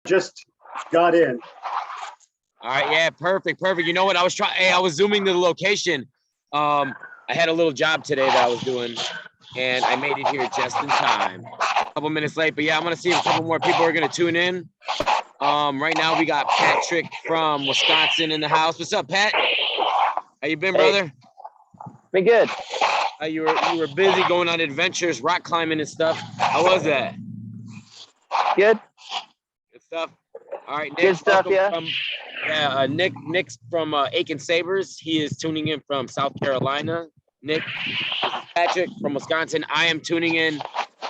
just got in. All right, yeah, perfect. You know what? I was zooming to the location. I had a little job today that I was doing, and I made it here just in time. A couple minutes late, but yeah, I'm gonna see if a couple more people are gonna tune in. Right now we got Patrick from Wisconsin in the house. What's up, Pat? How you been, brother? Been good. You were busy going on adventures, rock climbing and stuff. How was that? Good. Good stuff. All right, Nick. Good stuff, yeah. Nick's from Aiken Sabers. He is tuning in from South Carolina. Nick, this is Patrick from Wisconsin. I am tuning in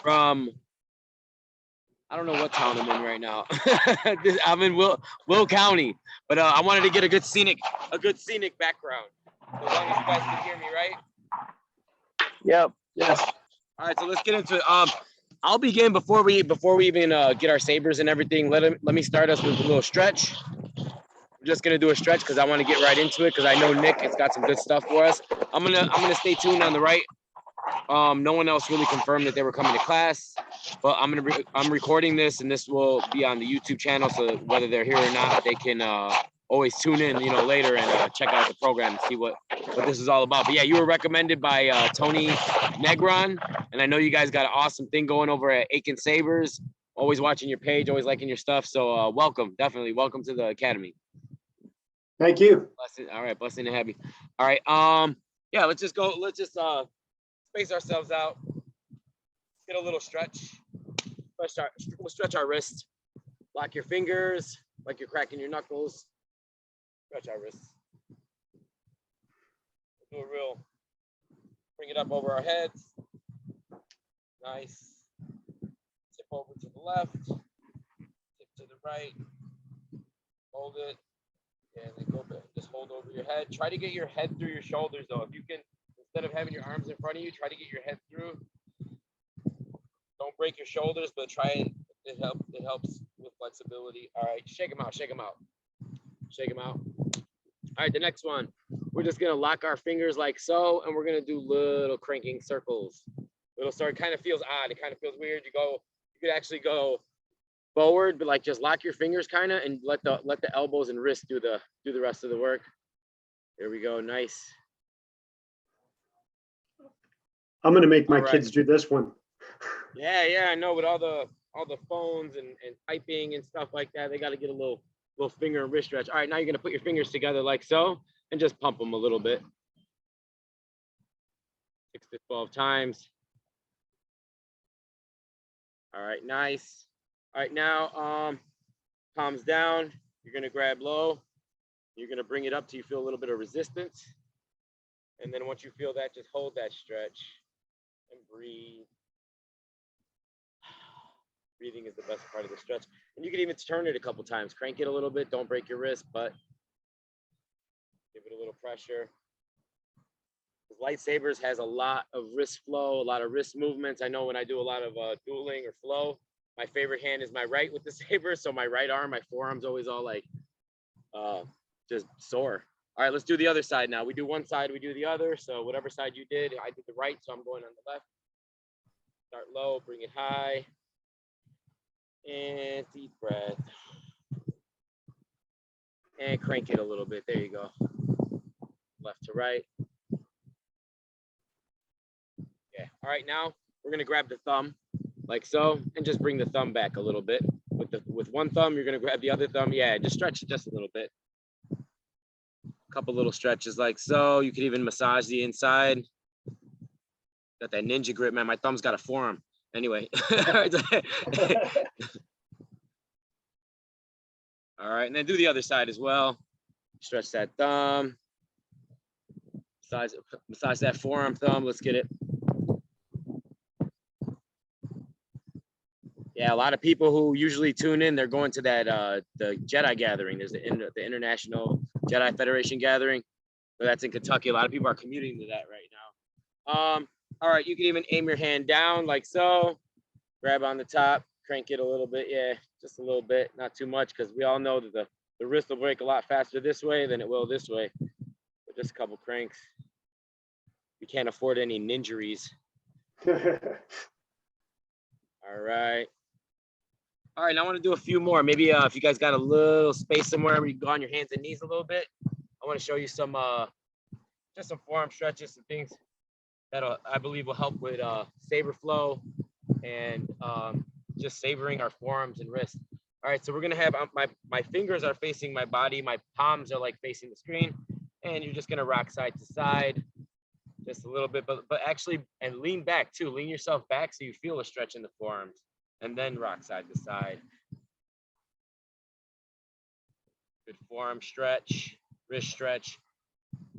from, I don't know what town I'm in right now. I'm in Will County, but I wanted to get a good scenic background. So as long as you guys can hear me, right? Yep. Yes. All right, so let's get into it. I'll begin before we even get our sabers and everything. Let me start us with a little stretch. I'm just gonna do a stretch because I want to get right into it because I know Nick has got some good stuff for us. I'm gonna stay tuned on the right. No one else really confirmed that they were coming to class, but I'm recording this and this will be on the YouTube channel. So whether they're here or not, they can always tune in, later and check out the program and see what this is all about. But yeah, you were recommended by Tony Negron, and I know you guys got an awesome thing going over at Aiken Sabers. Always watching your page, always liking your stuff. So welcome, definitely welcome to the academy. Thank you. All right, blessing and happy. All right, yeah, let's just space ourselves out. Get a little stretch. We'll stretch our wrists. Lock your fingers like you're cracking your knuckles. Stretch our wrists. Do a real, bring it up over our heads. Nice. Tip over to the left. Tip to the right. Hold it. And then go back. Just hold over your head. Try to get your head through your shoulders though. If you can, instead of having your arms in front of you, try to get your head through. Don't break your shoulders, but try and it helps with flexibility. All right, shake them out, shake them out. Shake them out. All right, the next one. We're just gonna lock our fingers like so, and we're gonna do little cranking circles. It'll start, kind of feels odd. It kind of feels weird. You could actually go forward, but like just lock your fingers kind of and let the elbows and wrists do the rest of the work. There we go, nice. I'm gonna make my kids do this one. Yeah, I know. With all the phones and typing and stuff like that, they got to get a little finger and wrist stretch. All right, now you're gonna put your fingers together like so, and just pump them a little bit. 6 to 12 times. All right, nice. All right, now palms down. You're gonna grab low. You're gonna bring it up till you feel a little bit of resistance, and then once you feel that, just hold that stretch and breathe. Breathing is the best part of the stretch. And you can even turn it a couple times. Crank it a little bit. Don't break your wrist, but give it a little pressure. Lightsabers has a lot of wrist flow, a lot of wrist movements. I know when I do a lot of dueling or flow, my favorite hand is my right with the saber. So my right arm, my forearm's always all like just sore. All right, let's do the other side now. We do one side, we do the other. So whatever side you did, I did the right, so I'm going on the left. Start low, bring it high. And deep breath. And crank it a little bit. There you go. Left to right. Yeah. All right, now we're gonna grab the thumb like so, and just bring the thumb back a little bit. With one thumb, you're gonna grab the other thumb. Yeah, just stretch it just a little bit. A couple little stretches like so. You could even massage the inside. Got that ninja grip, man. My thumb's got a forearm. Anyway. All right, and then do the other side as well. Stretch that thumb. Massage that forearm thumb. Let's get it. Yeah, a lot of people who usually tune in, they're going to that the Jedi gathering. There's the International Jedi Federation gathering. So that's in Kentucky. A lot of people are commuting to that right now. All right, you can even aim your hand down like so. Grab on the top, crank it a little bit. Yeah, just a little bit, not too much, because we all know that the wrist will break a lot faster this way than it will this way. But just a couple cranks. We can't afford any ninjuries. All right. All right, now I want to do a few more. Maybe if you guys got a little space somewhere where you can go on your hands and knees a little bit, I want to show you some just some forearm stretches, some things that I believe will help with saber flow and just savoring our forearms and wrists. All right, so we're gonna have my fingers are facing my body, my palms are like facing the screen, and you're just gonna rock side to side, just a little bit, but actually, and lean back too. Lean yourself back so you feel a stretch in the forearms, and then rock side to side. Good forearm stretch, wrist stretch.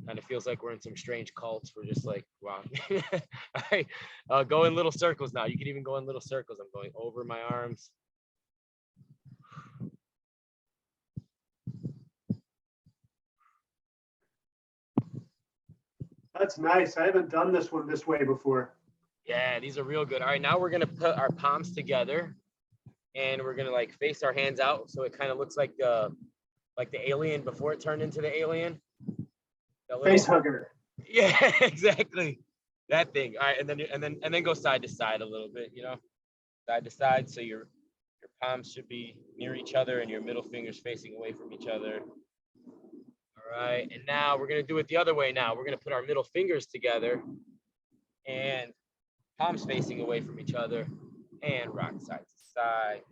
Kind of feels like we're in some strange cults. We're just like, wow. All right, go in little circles now. You can even go in little circles. I'm going over my arms. That's nice. I haven't done this one this way before. Yeah, these are real good. All right, now we're gonna put our palms together, and we're gonna like face our hands out, so it kind of looks like the alien before it turned into the alien. Face hugger. Yeah, exactly. That thing. All right, and then go side to side a little bit. You know, side to side, so your palms should be near each other and your middle fingers facing away from each other. All right, and now we're gonna do it the other way. Now we're gonna put our middle fingers together and palms facing away from each other and rock side to side.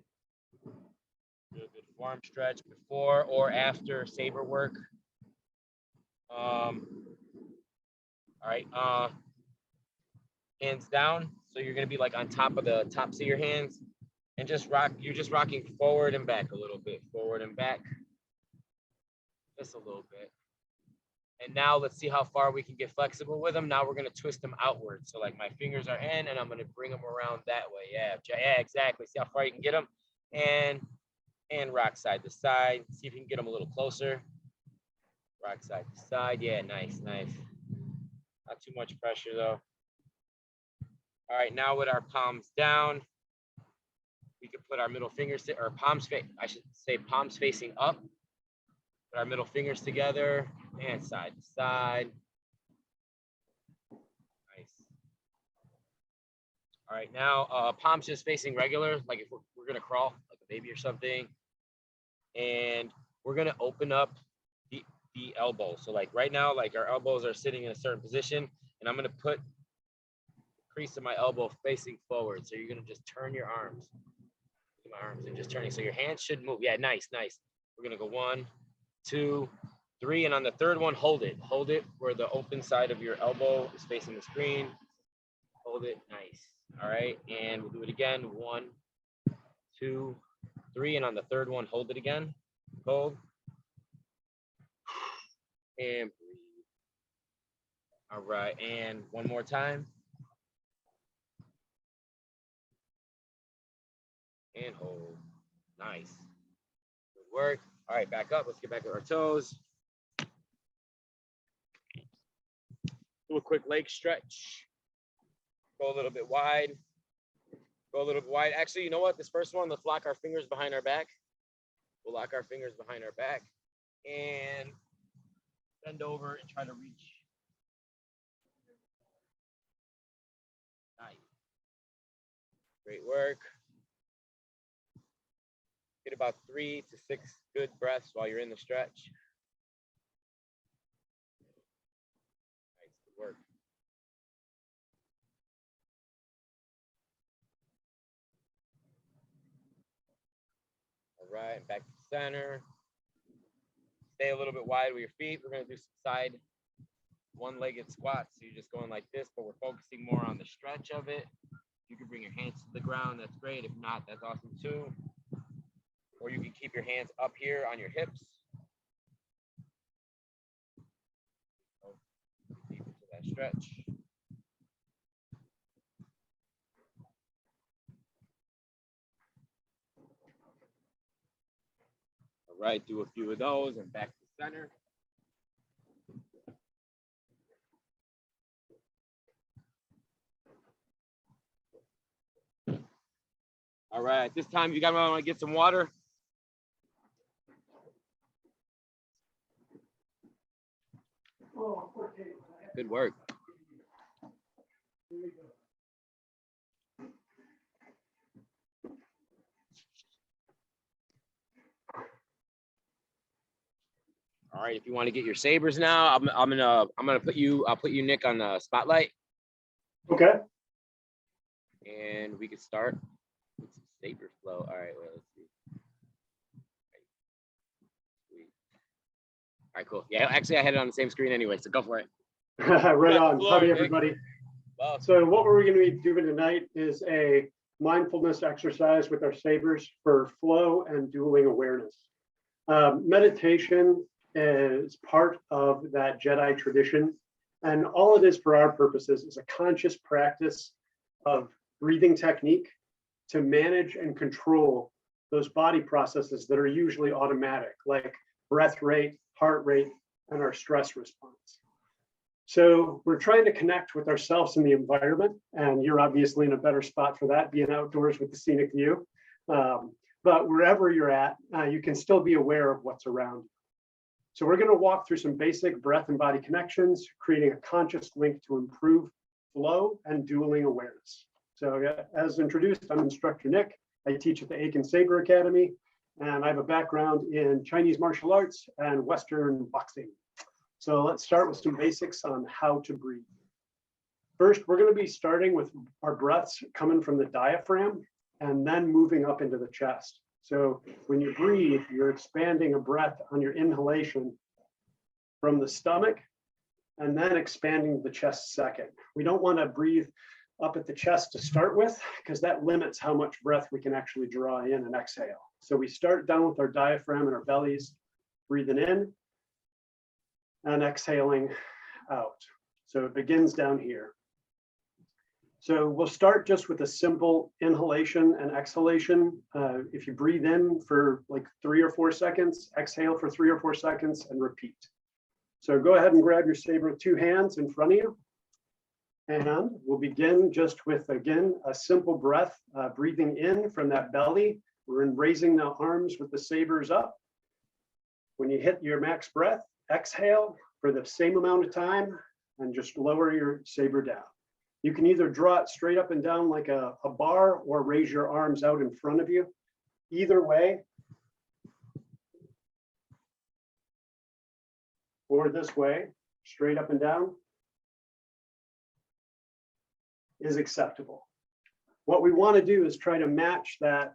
Do a good forearm stretch before or after saber work. All right, hands down. So you're gonna be like on top of the tops of your hands and just rock. You're just rocking forward and back a little bit, forward and back, just a little bit. And now let's see how far we can get flexible with them. Now we're gonna twist them outward. So like my fingers are in and I'm gonna bring them around that way. Yeah, exactly. See how far you can get them and rock side to side. See if you can get them a little closer. Rock side to side. Yeah, nice. Not too much pressure though. All right, now with our palms down, we can put our middle fingers or palms facing up. Put our middle fingers together and side to side. Nice. All right, now palms just facing regular, like if we're gonna crawl, like a baby or something. And we're gonna open up the elbow. So like right now, like our elbows are sitting in a certain position, and I'm gonna put the crease of my elbow facing forward. So you're gonna just turn your arms. My arms and just turning. So your hands should move. Yeah, nice. We're gonna go 1, 2, 3, and on the third one, hold it. Hold it where the open side of your elbow is facing the screen. Hold it, nice. All right, and we'll do it again. 1, 2, 3, and on the third one, hold it again. Hold. And breathe. All right, and one more time. And hold. Nice. Good work. All right, back up. Let's get back to our toes. Do a quick leg stretch. Go a little bit wide. Go a little bit wide. Actually, you know what? This first one, let's lock our fingers behind our back. We'll lock our fingers behind our back and bend over and try to reach. Nice. Great work. Get about 3 to 6 good breaths while you're in the stretch. Nice, good work. All right, back to center. Stay a little bit wide with your feet. We're gonna do some side one-legged squats. So you're just going like this, but we're focusing more on the stretch of it. You can bring your hands to the ground, that's great. If not, that's awesome too. Or you can keep your hands up here on your hips. Go deep into that stretch. All right, do a few of those and back to center. All right, this time you guys want to get some water. Good work. All right, if you want to get your sabers now, I'm gonna put you, I'll put you, Nick, on the spotlight, Okay. and we can start with some saber flow. All right, well, let's see. Sweet. All right, cool. Yeah, actually, I had it on the same screen anyway, so go for it. Right on. Floor, Howdy, Nick. everybody. Wow. So what we're going to be doing tonight is a mindfulness exercise with our sabers for flow and dueling awareness. Meditation is part of that Jedi tradition, and all it is for our purposes is a conscious practice of breathing technique to manage and control those body processes that are usually automatic, like breath rate, heart rate, and our stress response. So we're trying to connect with ourselves in the environment, and you're obviously in a better spot for that, being outdoors with the scenic view. But wherever you're at, you can still be aware of what's around you. So we're going to walk through some basic breath and body connections, creating a conscious link to improve flow and dueling awareness. So yeah, as introduced, I'm Instructor Nick. I teach at the Aiken Sabers Academy, and I have a background in Chinese martial arts and Western boxing. So let's start with some basics on how to breathe. First, we're going to be starting with our breaths coming from the diaphragm and then moving up into the chest. So when you breathe, you're expanding a breath on your inhalation from the stomach and then expanding the chest second. We don't want to breathe up at the chest to start with, because that limits how much breath we can actually draw in and exhale. So we start down with our diaphragm and our bellies, breathing in and exhaling out. So it begins down here. So we'll start just with a simple inhalation and exhalation. If you breathe in for like 3 or 4 seconds, exhale for 3 or 4 seconds, and repeat. So go ahead and grab your saber with 2 hands in front of you. And we'll begin just with, again, a simple breath, breathing in from that belly. We're in raising the arms with the sabers up. When you hit your max breath, exhale for the same amount of time and just lower your saber down. You can either draw it straight up and down like a bar or raise your arms out in front of you. Either way, or this way, straight up and down, is acceptable. What we want to do is try to match that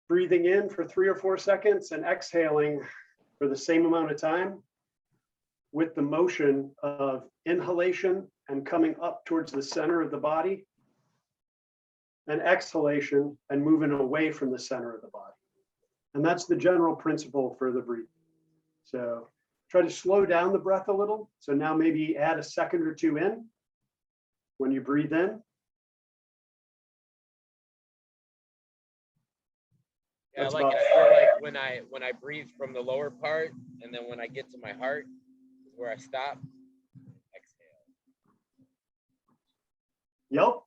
breathing in for 3 or 4 seconds and exhaling for the same amount of time with the motion of inhalation and coming up towards the center of the body, and exhalation and moving away from the center of the body. And that's the general principle for the breathing. So try to slow down the breath a little. So now maybe add a second or 2 in when you breathe in. Yeah, That's I like it. I feel like when I breathe from the lower part, and then when I get to my heart is where I stop. Exhale. Yep.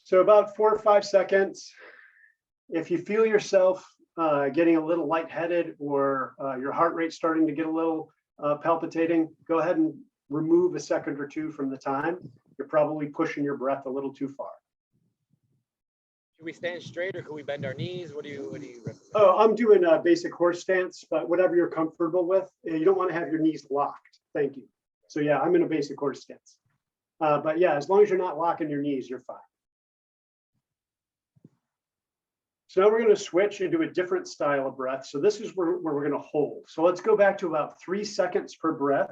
So about 4 or 5 seconds. If you feel yourself getting a little lightheaded or your heart rate starting to get a little palpitating, go ahead and remove a second or 2 from the time. You're probably pushing your breath a little too far. Should we stand straight or can we bend our knees? What do you recommend? Oh, I'm doing a basic horse stance, but whatever you're comfortable with. You don't want to have your knees locked. Thank you. So yeah, I'm in a basic horse stance. But yeah, as long as you're not locking your knees, you're fine. So now we're going to switch into a different style of breath. So this is where we're going to hold. So let's go back to about 3 seconds per breath.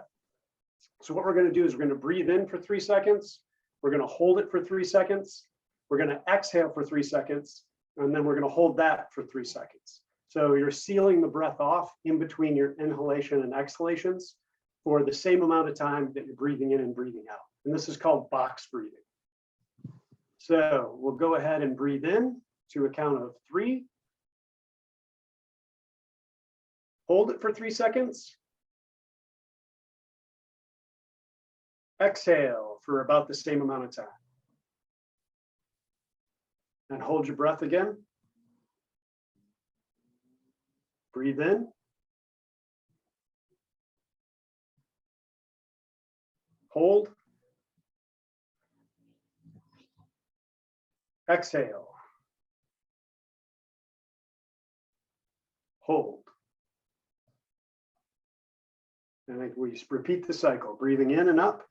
So what we're going to do is we're going to breathe in for 3 seconds. We're going to hold it for 3 seconds. We're going to exhale for 3 seconds, and then we're going to hold that for 3 seconds. So you're sealing the breath off in between your inhalation and exhalations for the same amount of time that you're breathing in and breathing out. And this is called box breathing. So we'll go ahead and breathe in to a count of 3. Hold it for 3 seconds. Exhale for about the same amount of time. And hold your breath again. Breathe in. Hold. Exhale. hold. And we repeat the cycle, breathing in and up.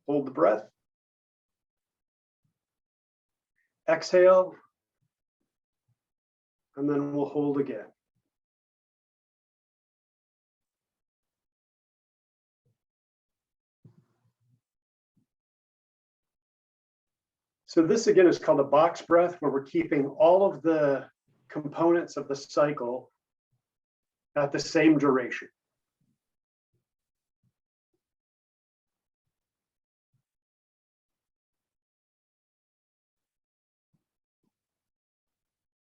Hold the breath. Exhale. And then we'll hold again. So this again is called a box breath, where we're keeping all of the components of the cycle at the same duration.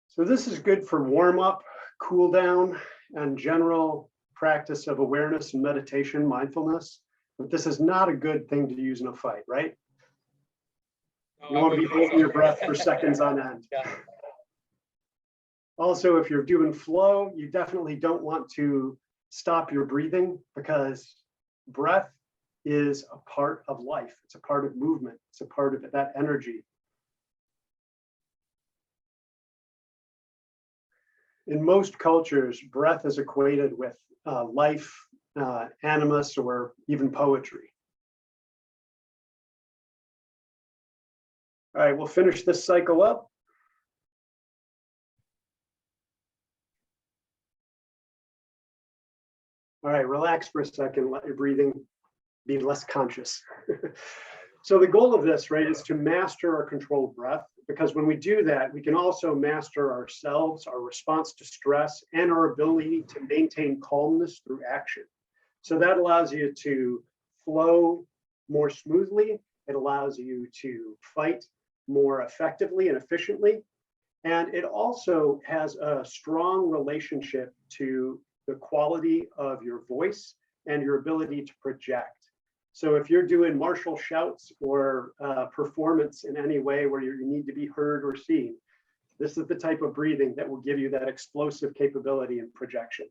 So this is good for warm up, cool down, and general practice of awareness and meditation, mindfulness. But this is not a good thing to use in a fight, right? You want to be holding your breath for seconds on end. Yeah. Also, if you're doing flow, you definitely don't want to stop your breathing, because breath is a part of life. It's a part of movement. It's a part of that energy. In most cultures, breath is equated with life, animus, or even poetry. All right, we'll finish this cycle up. All right, relax for a second, let your breathing be less conscious. So the goal of this, right, is to master our controlled breath, because when we do that, we can also master ourselves, our response to stress, and our ability to maintain calmness through action. So that allows you to flow more smoothly. It allows you to fight more effectively and efficiently. And it also has a strong relationship to the quality of your voice and your ability to project. So if you're doing martial shouts or performance in any way where you need to be heard or seen, this is the type of breathing that will give you that explosive capability and projection.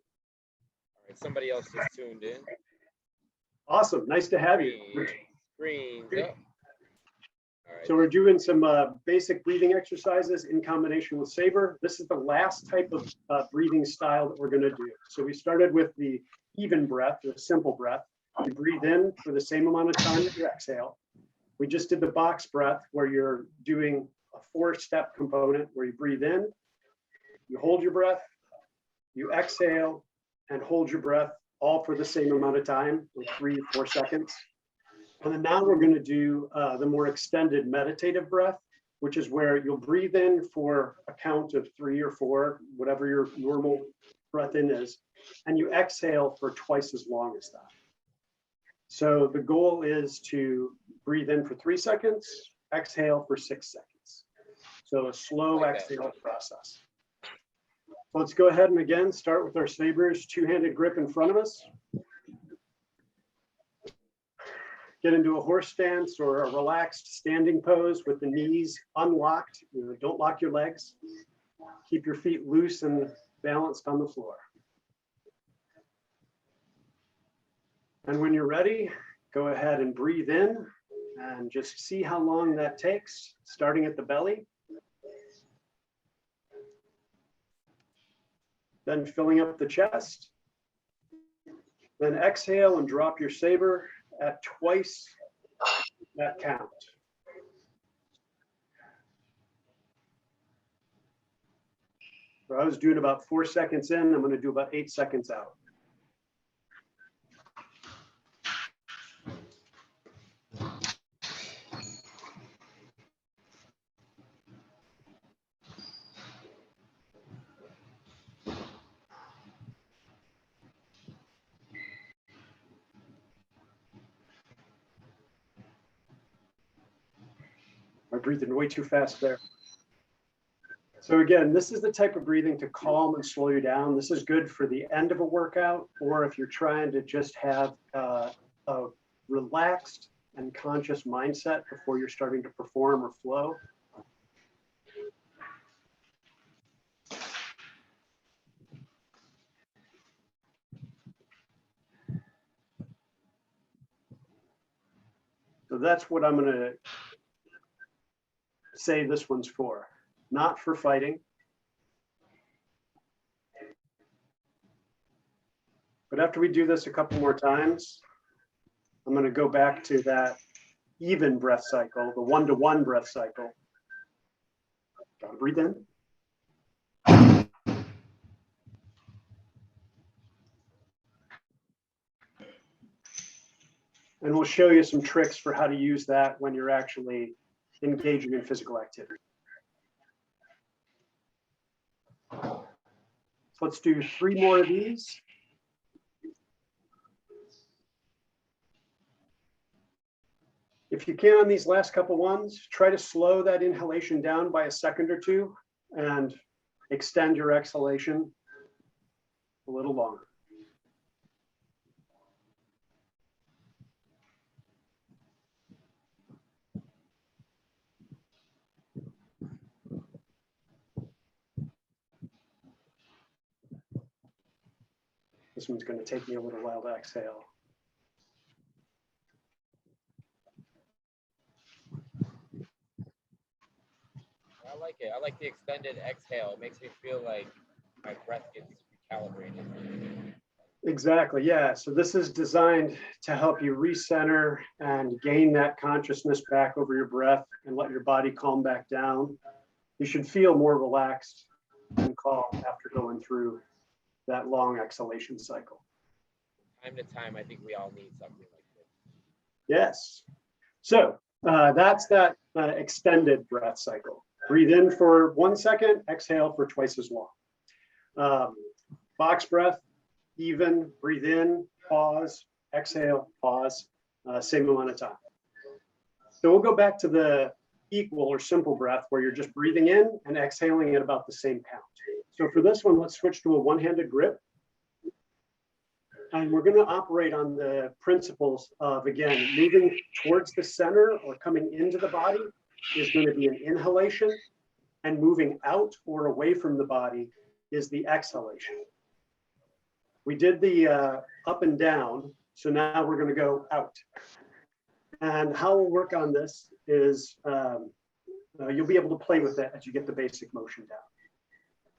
All right, somebody else is tuned in. Awesome, nice to have you. Screens up. All right. So we're doing some basic breathing exercises in combination with Saber. This is the last type of breathing style that we're going to do. So we started with the even breath, the simple breath. You breathe in for the same amount of time that you exhale. We just did the box breath, where you're doing a 4-step component where you breathe in, you hold your breath, you exhale, and hold your breath, all for the same amount of time, like 3 or 4 seconds. And then now we're going to do the more extended meditative breath, which is where you'll breathe in for a count of 3 or 4, whatever your normal breath in is, and you exhale for twice as long as that. So the goal is to breathe in for 3 seconds, exhale for 6 seconds. So a slow exhale process. Let's go ahead and again start with our Sabers, 2-handed grip in front of us. Get into a horse stance or a relaxed standing pose with the knees unlocked. Don't lock your legs. Keep your feet loose and balanced on the floor. And when you're ready, go ahead and breathe in and just see how long that takes, starting at the belly. Then filling up the chest. Then exhale and drop your Saber at twice that count. So I was doing about 4 seconds in, I'm going to do about 8 seconds out. I'm breathing way too fast there. So again, this is the type of breathing to calm and slow you down. This is good for the end of a workout, or if you're trying to just have a relaxed and conscious mindset before you're starting to perform or flow. So that's what I'm going to say this one's for. Not for fighting, after we do this a couple more times, I'm going to go back to that even breath cycle, the 1-to-1 breath cycle. Breathe in. And we'll show you some tricks for how to use that when you're actually engaging in physical activity. So let's do 3 more of these. If you can on these last couple ones, try to slow that inhalation down by a second or two and extend your exhalation a little longer. This one's going to take me a little while to exhale. I like it. I like the extended exhale. It makes me feel like my breath gets recalibrated. Exactly, yeah. So this is designed to help you recenter and gain that consciousness back over your breath and let your body calm back down. You should feel more relaxed and calm after going through that long exhalation cycle. Time to time, I think we all need something like this. Yes. So that's that extended breath cycle. Breathe in for 1 second, exhale for twice as long. Box breath, even, breathe in, pause, exhale, pause, same amount of time. So we'll go back to the equal or simple breath where you're just breathing in and exhaling at about the same count. So for this one, let's switch to a one-handed grip. And we're going to operate on the principles of, again, moving towards the center or coming into the body is going to be an inhalation, and moving out or away from the body is the exhalation. We did the up and down, so now we're going to go out. And how we'll work on this is you'll be able to play with it as you get the basic motion down.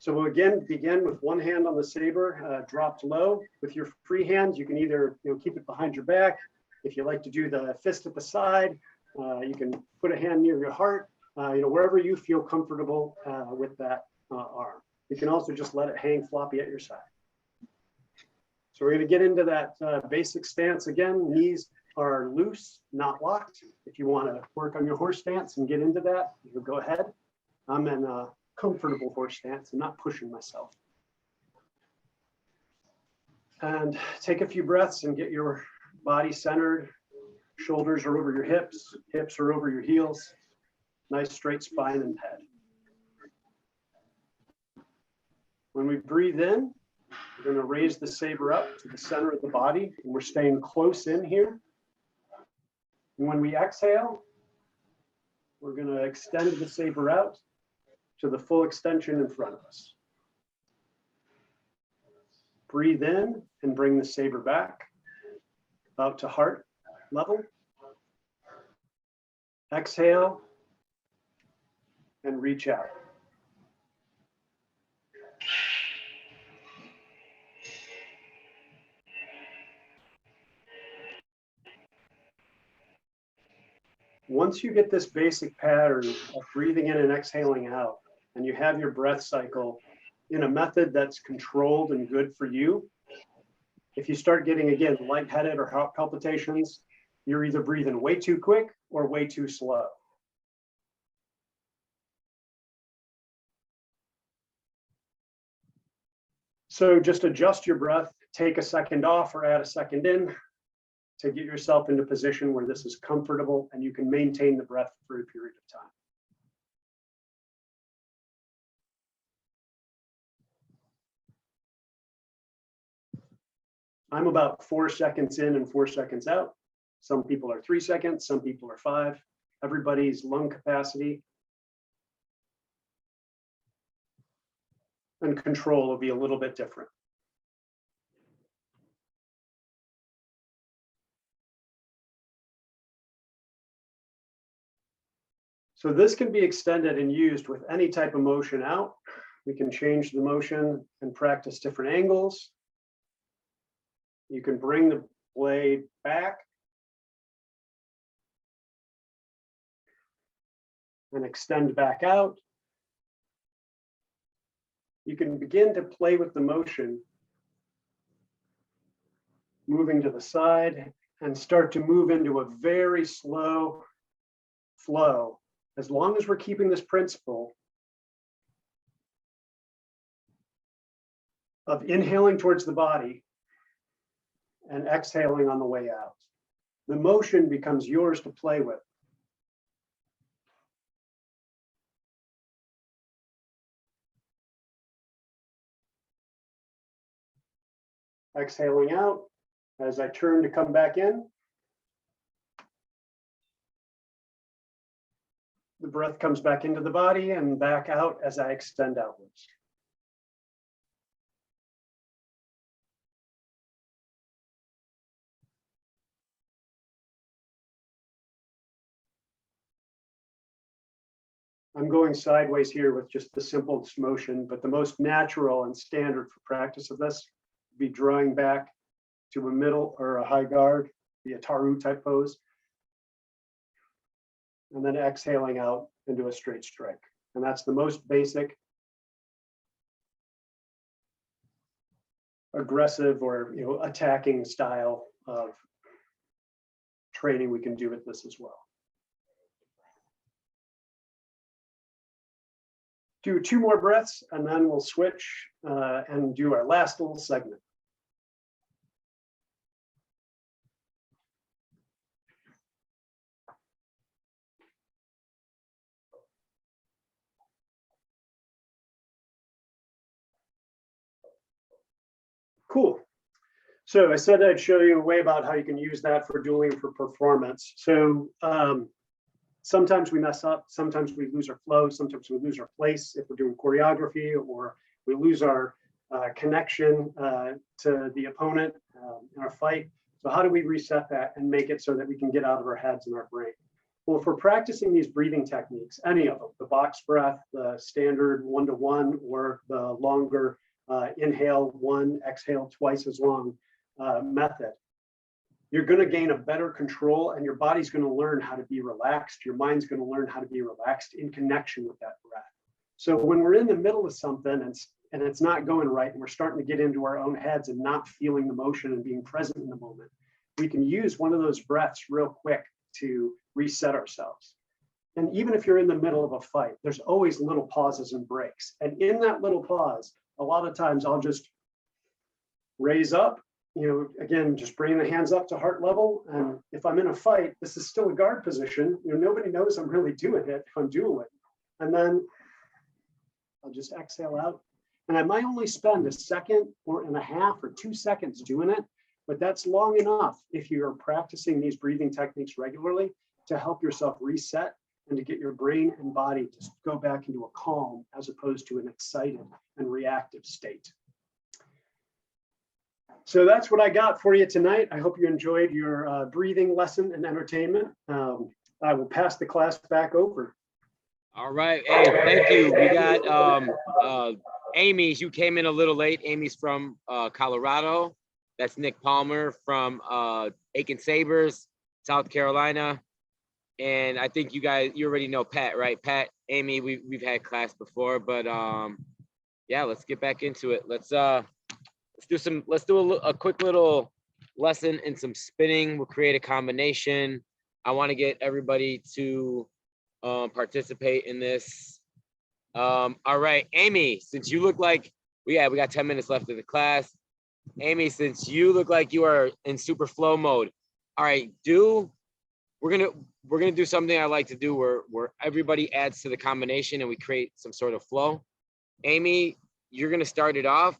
So we'll again begin with one hand on the saber, dropped low. With your free hands, you can either keep it behind your back. If you like to do the fist at the side, you can put a hand near your heart, wherever you feel comfortable with that arm. You can also just let it hang floppy at your side. So we're going to get into that basic stance again. Knees are loose, not locked. If you want to work on your horse stance and get into that, you go ahead. I'm in a comfortable horse stance and not pushing myself. And take a few breaths and get your body centered. Shoulders are over your hips, hips are over your heels. Nice straight spine and head. When we breathe in, we're going to raise the saber up to the center of the body, and we're staying close in here. And when we exhale, we're going to extend the saber out to the full extension in front of us. Breathe in and bring the saber back out to heart level. Exhale and reach out. Once you get this basic pattern of breathing in and exhaling out, and you have your breath cycle in a method that's controlled and good for you, if you start getting, again, lightheaded or heart palpitations, you're either breathing way too quick or way too slow. So just adjust your breath, take a second off or add a second in to get yourself into a position where this is comfortable and you can maintain the breath for a period of time. I'm about 4 seconds in and 4 seconds out. Some people are 3 seconds, some people are 5. Everybody's lung capacity and control will be a little bit different. So this can be extended and used with any type of motion out. We can change the motion and practice different angles. You can bring the blade back and extend back out. You can begin to play with the motion, moving to the side, and start to move into a very slow flow. As long as we're keeping this principle of inhaling towards the body and exhaling on the way out. The motion becomes yours to play with. Exhaling out as I turn to come back in. The breath comes back into the body and back out as I extend outwards. I'm going sideways here with just the simplest motion, but the most natural and standard for practice of this would be drawing back to a middle or a high guard, the Ataru type pose, and then exhaling out into a straight strike. And that's the most basic, aggressive or attacking style of training we can do with this as well. Do 2 more breaths and then we'll switch and do our last little segment. Cool. So I said I'd show you a way about how you can use that for dueling for performance. So sometimes we mess up, sometimes we lose our flow, sometimes we lose our place if we're doing choreography, or we lose our connection to the opponent in our fight. So how do we reset that and make it so that we can get out of our heads and our brain? Well, if we're practicing these breathing techniques, any of them, the box breath, the standard 1-to-1, or the longer inhale 1, exhale twice as long method, you're going to gain a better control and your body's going to learn how to be relaxed. Your mind's going to learn how to be relaxed in connection with that breath. So when we're in the middle of something and it's not going right and we're starting to get into our own heads and not feeling the motion and being present in the moment, we can use one of those breaths real quick to reset ourselves. And even if you're in the middle of a fight, there's always little pauses and breaks. And in that little pause, a lot of times I'll just raise up, again, just bring the hands up to heart level. And if I'm in a fight, this is still a guard position. Nobody knows I'm really doing it if I'm dueling. And then I'll just exhale out. And I might only spend 1.5 seconds or 2 seconds doing it, but that's long enough if you're practicing these breathing techniques regularly to help yourself reset and to get your brain and body to go back into a calm as opposed to an excited and reactive state. So that's what I got for you tonight. I hope you enjoyed your breathing lesson and entertainment. I will pass the class back over. All right. Hey, thank you. We got Amy. You came in a little late. Amy's from Colorado. That's Nick Palmer from Aiken Sabers, South Carolina. And I think you already know Pat, right? Pat, Amy, we've had class before, but yeah, let's get back into it. Let's do a quick little lesson in some spinning. We'll create a combination. I want to get everybody to participate in this. All right, Amy, since you look like we got 10 minutes left of the class. Amy, since you look like you are in super flow mode, all right, we're gonna do something I like to do where everybody adds to the combination and we create some sort of flow. Amy, you're gonna start it off.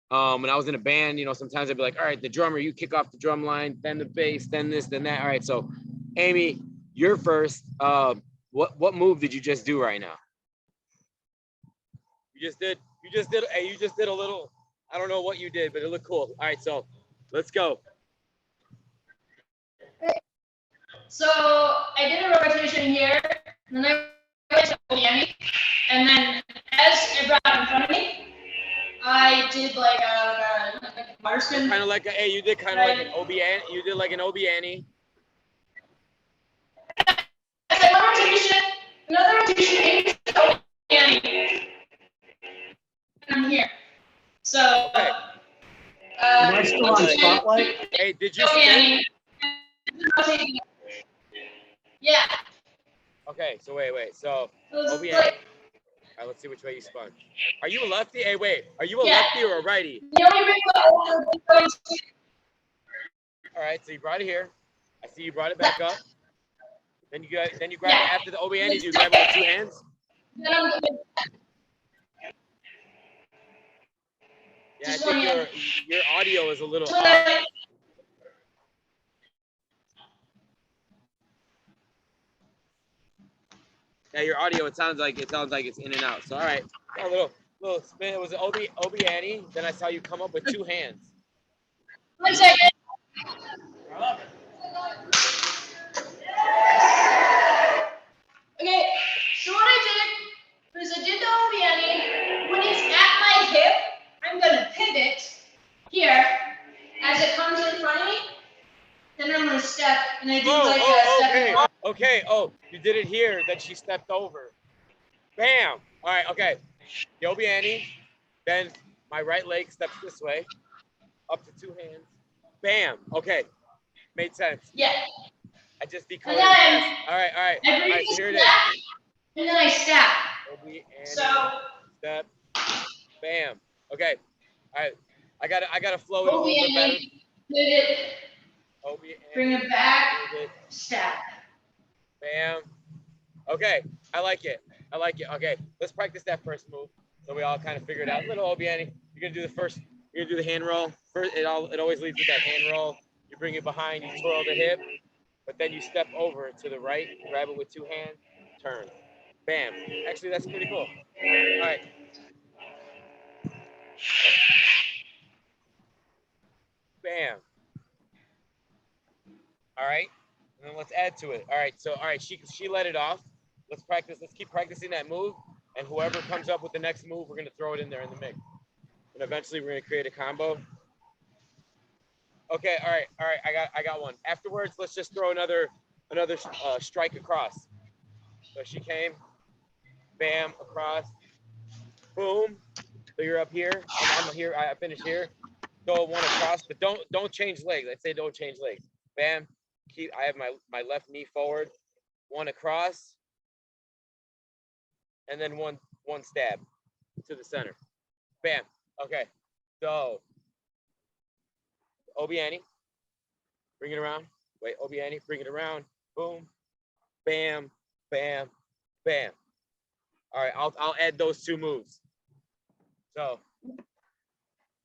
When I was in a band, sometimes I'd be like, all right, the drummer, you kick off the drum line, then the bass, then this, then that. All right, so Amy, you're first. What move did you just do right now? You just did a little, I don't know what you did, but it looked cool. All right, so let's go. So I did a rotation here, and then I went to Miami, and then as it brought in front of me, I did like a water spin. Kind of like a, hey, you did kind of like an OB Annie. You did like an OB Annie. Another rotation, and I'm here. So, Okay. Am I still on rotation, spotlight? Hey, did you spin? rotating. Yeah. Okay, so wait. So Those, OB Annie. like, All right, let's see which way you spun. Are you a lefty? Hey, wait. Are you a Yeah. lefty or a righty? the only reason All right, so you brought it here. I see you brought it back up. Then you grab it after the OB Annie. Do you grab it with two hands? then I'm gonna Yeah, I Just think one hand. your audio is a little so off. that Yeah, your audio. It sounds like it's in and out. So all right, a little spin. It was an OB Annie. Then I saw you come up with two hands. 1 second. I love it. Okay, so what I did was I did the Obiani. When it's at my hip, I'm gonna pivot here as it comes in front of me. Then I'm gonna step, and I do like okay. stepping. Okay. Oh, you did it here. Then she stepped over. Bam. All right. Okay. The OB Annie. Then my right leg steps this way, up to two hands. Bam. Okay. Made sense. Yeah. I just decoded. And then Yes. All right. I All breathe right. So here it is. step, and then I step. OB Annie. So Step. Bam. Okay. All right. I gotta flow it a little bit better. Obiani, pivot, OB bring Annie. it back, Pivot. step. Bam. Okay, I like it. Okay, let's practice that first move so we all kind of figure it out. Little Obiani, you're gonna do the first. You're gonna do the hand roll. First, it always leads with that hand roll. You bring it behind, you twirl the hip, but then you step over to the right, grab it with two hands, turn. Bam. Actually, that's pretty cool. All right. Bam. All right. And then let's add to it. All right. So, all right, she let it off. Let's practice. Let's keep practicing that move. And whoever comes up with the next move, we're going to throw it in there in the mix. And eventually we're going to create a combo. Okay. All right. I got one. Afterwards, let's just throw another strike across. So she came, bam, across, boom. So you're up here. I'm here. I finish here. Go one across, but don't change legs. I'd say don't change legs. Bam. I have my left knee forward. One across. And then one stab to the center. Bam. Okay. So Obiani. Bring it around. Wait, Obiani, bring it around. Boom. Bam. Bam. Bam. All right, I'll add those two moves. So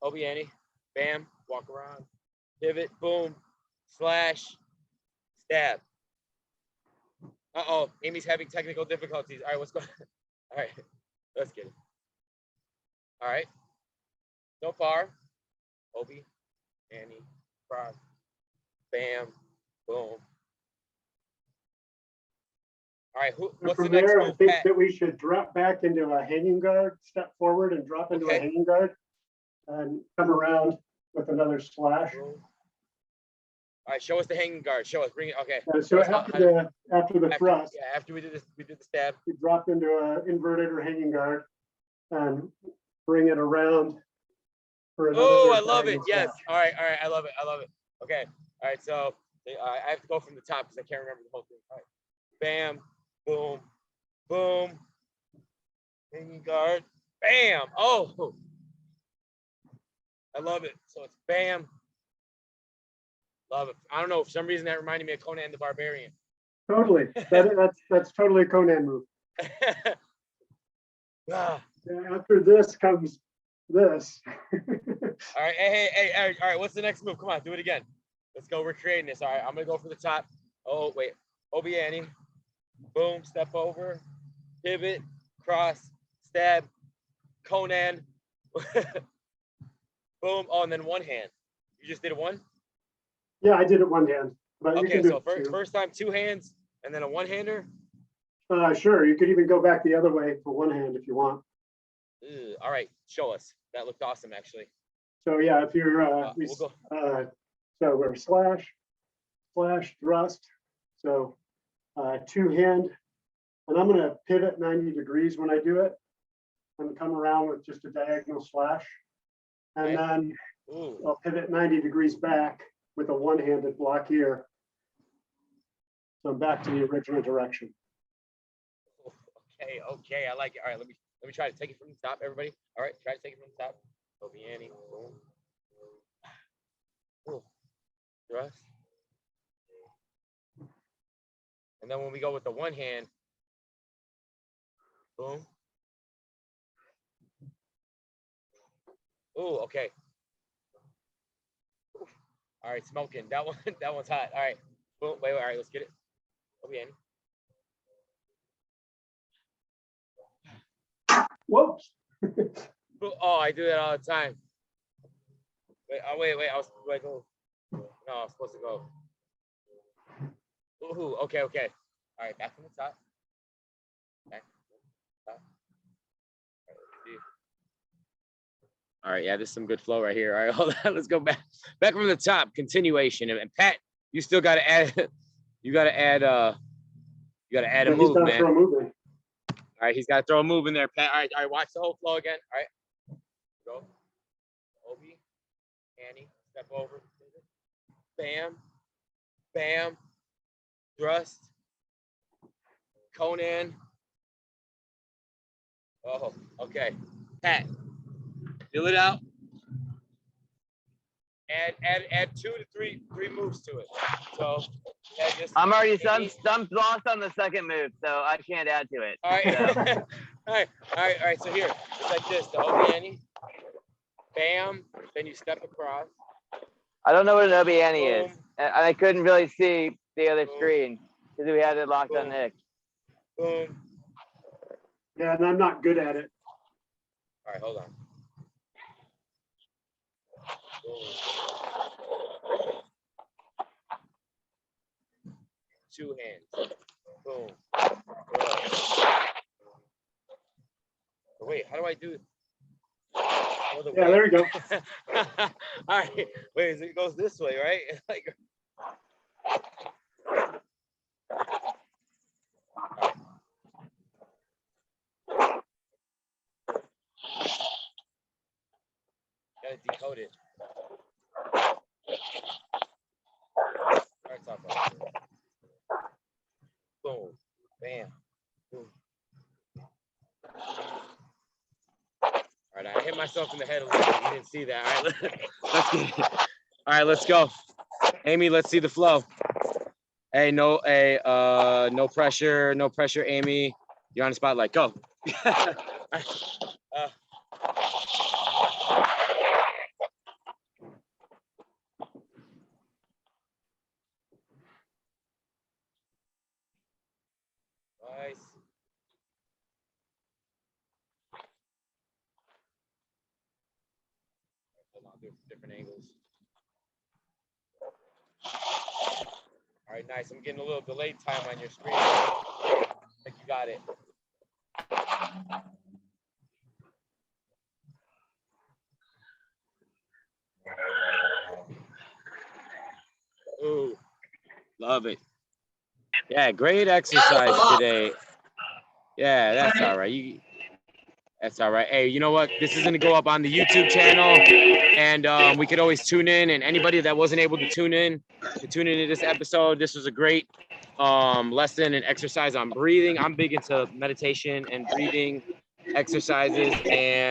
Obiani, bam, walk around, pivot, boom, slash, stab. Uh-oh, Amy's having technical difficulties. All right, what's going on? All right, let's get it. All right, so far, Obi, Annie, cross, bam, boom. All right, what's the From next there, I move, think Pat? that we should drop back into a hanging guard, step forward and drop into a Okay. hanging guard, and come around with another slash. Boom. All right, show us the hanging guard. Show us, bring it, okay. So after the thrust, After we did the stab. you drop into an inverted or hanging guard and bring it around for another. Oh, I love it. diagonal Yes. slash. All right. I love it. Okay. All right. So I have to go from the top because I can't remember the whole thing. All right. Bam. Boom. Boom. Hanging guard. Bam. Oh. I love it. So it's bam. Love it. I don't know. For some reason that reminded me of Conan the Barbarian. Totally. That's totally a Conan move. Ah. After this comes this. All right. Hey. All right. What's the next move? Come on. Do it again. Let's go. We're creating this. All right. I'm going to go for the top. Oh, wait. Obiani. Boom. Step over. Pivot. Cross. Stab. Conan. Boom. Oh, and then one hand. You just did it one? Yeah, I did it one hand. But you Okay. can do So it two. first time, two hands, and then a one-hander. Sure, you could even go back the other way for one hand if you want. All right. Show us. That looked awesome, actually. So yeah, if you're, We'll go. so we're slash, thrust. So two hand, and I'm gonna pivot 90 degrees when I do it and come around with just a diagonal slash. And Okay. then Ooh. I'll pivot 90 degrees back with a one-handed block here. So I'm back to the original direction. Okay, I like it. All right, let me try to take it from the top, everybody. All right, try to take it from the top. Obiani, boom. Ooh. Thrust. And then when we go with the one hand, boom. Ooh, okay. Oof. All right, smoking. That one's hot. All right. Boom. Wait, all right, let's get it. Obiani. Whoops. Oh, I do that all the time. Wait, wait. I was like, oh, no, I was supposed to go. Ooh, okay. All right, back from the top. Back from the top. All right, let's see. All right, yeah, this is some good flow right here. All right, hold on. Let's go back from the top. Continuation. And Pat, you still got to add. You got to add a Yeah, he's move, gotta man. throw a move in. All right, he's got to throw a move in there, Pat. All right, watch the whole flow again. All right, go. Obi, Annie, step over. Bam, bam, thrust. Conan. Oh, okay. Pat, fill it out. Add 2 to 3 moves to it. So just I'm already I'm lost on the second move, so I can't add to it. All right. So. all right. So here, it's like this. The Obiani, bam. Then you step across. I don't know what an Obiani is. Boom. And I couldn't really see the other Boom. screen because we had it locked on Boom. Nick. Boom. Yeah, and I'm not good at it. All right, hold on. Boom. 2 hands. Boom. Wait, how do I do it? Oh, Yeah, there you go. All right. Wait, it goes this way, right? Like. Gotta decode it. Starts off like this. Boom. Bam. Boom. All right, I hit myself in the head a little bit. You didn't see that. All right, let's get it. All right, let's go. Amy, let's see the flow. Hey, no pressure, Amy. You're on the spotlight. Go. Nice. Hold on, do different angles. All right, nice. I'm getting a little delayed time on your screen. I think you got it. Ooh, love it. Yeah, great exercise today. Yeah, that's all right. That's all right. Hey, you know what? This is going to go up on the YouTube channel, and we could always tune in. And anybody that wasn't able to tune in into this episode, this was a great lesson and exercise on breathing. I'm big into meditation and breathing exercises, and